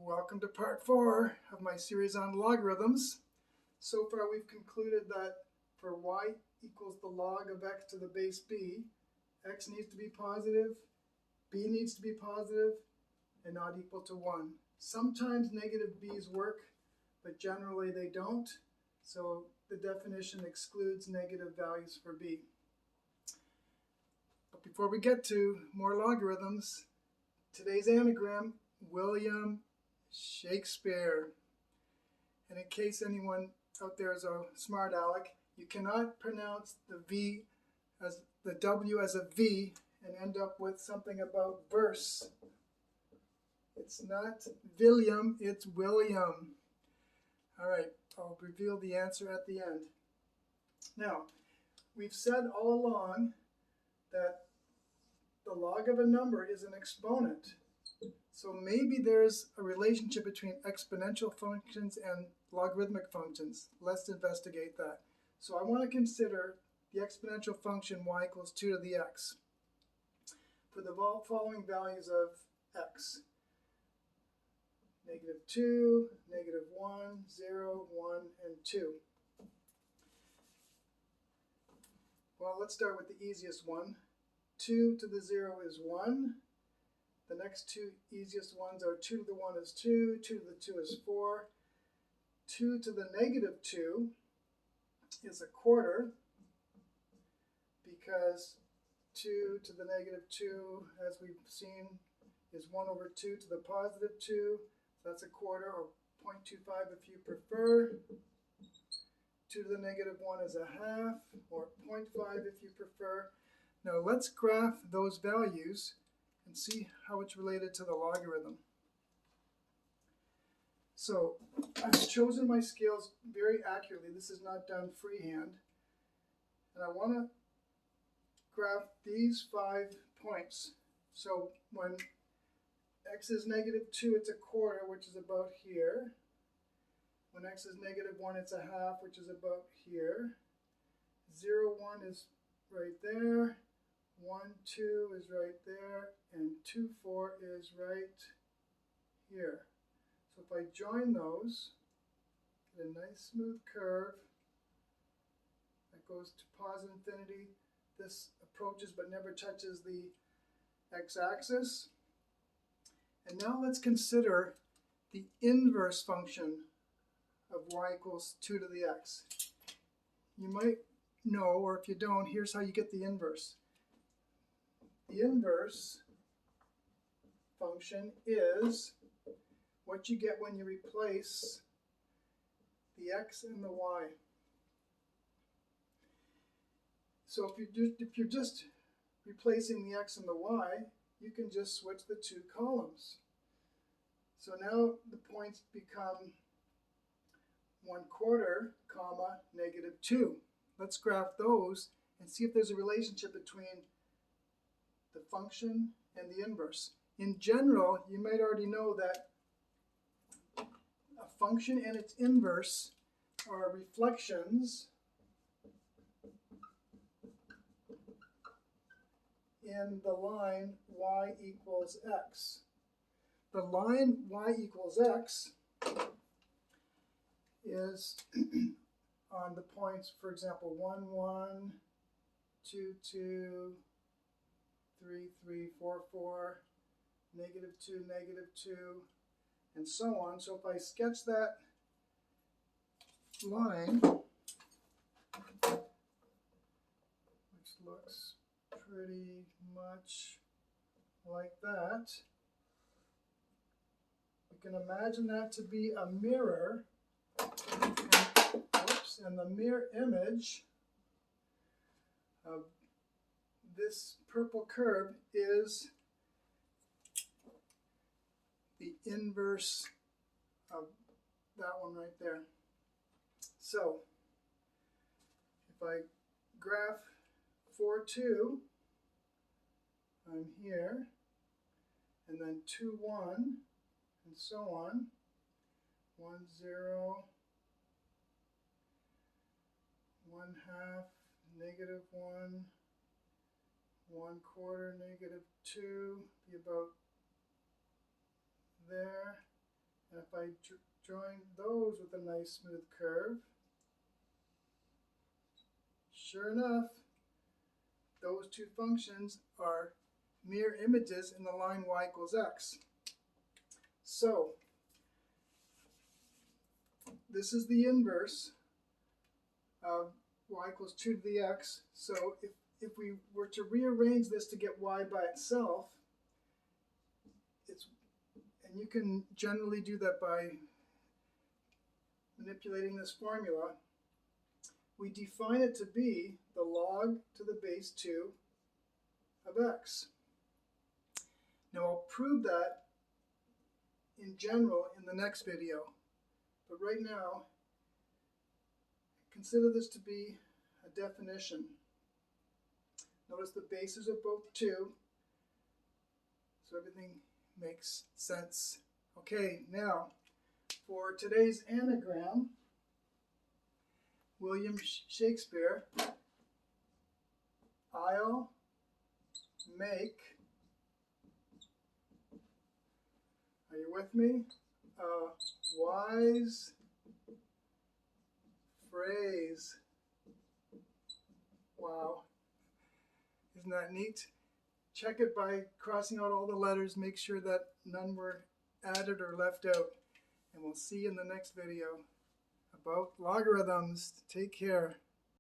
Welcome to part 4 of my series on logarithms. So far we've concluded that for y equals the log of x to the base b, x needs to be positive, b needs to be positive, and not equal to 1. Sometimes negative b's work, but generally they don't. So the definition excludes negative values for b. But before we get to more logarithms, today's anagram, William Shakespeare. And in case anyone out there is a smart aleck, you cannot pronounce the V as the W as a V and end up with something about verse. It's not William, it's William. All right, I'll reveal the answer at the end. Now, we've said all along that the log of a number is an exponent. So maybe there's a relationship between exponential functions and logarithmic functions. Let's investigate that. So I want to consider the exponential function y equals 2 to the x for the following values of x. -2, -1, 0, 1, and 2. Well, let's start with the easiest one. 2 to the 0 is 1. The next two easiest ones are 2 to the 1 is 2, 2 to the 2 is 4. 2 to the -2 is a quarter, because 2 to the -2, as we've seen, is 1 over 2 to the +2. So that's a quarter, or 0.25 if you prefer. 2 to the -1 is a half, or 0.5 if you prefer. Now let's graph those values and see how it's related to the logarithm. So I've chosen my scales very accurately. This is not done freehand. And I want to graph these 5 points. So when x is -2, it's a quarter, which is about here. When x is -1, it's a half, which is about here. 0, 1 is right there. 1, 2 is right there, and 2, 4 is right here. So if I join those, get a nice smooth curve that goes to +infinity. This approaches but never touches the x-axis. And now let's consider the inverse function of y equals 2 to the x. You might know, or if you don't, here's how you get the inverse. The inverse function is what you get when you replace the x and the y. So if you're just replacing the x and the y, you can just switch the two columns. So now the points become 1/4, comma, -2. Let's graph those and see if there's a relationship between the function and the inverse. In general, you might already know that a function and its inverse are reflections in the line y equals x. The line y equals x is on the points, for example, 1, 1, 2, 2, 3, 3, 4, 4, -2, -2, and so on. So if I sketch that line, which looks pretty much like that, you can imagine that to be a mirror, and the mirror image of this purple curve is the inverse of that one right there. So if I graph 4, 2, I'm here, and then 2, 1, and so on. 1, 0, 1/2, -1, 1/4, -2, be about there, And if I join those with a nice smooth curve, sure enough, those two functions are mirror images in the line y equals x. So this is the inverse of y equals 2 to the x. So if we were to rearrange this to get y by itself, and you can generally do that by manipulating this formula, we define it to be the log to the base 2 of x. Now I'll prove that in general in the next video, but right now consider this to be a definition. Notice the bases are both 2, so everything makes sense. Okay, now for today's anagram, William Shakespeare, I'll make, are you with me? A wise phrase. Wow. Isn't that neat? Check it by crossing out all the letters, make sure that none were added or left out. And we'll see you in the next video about logarithms. Take care.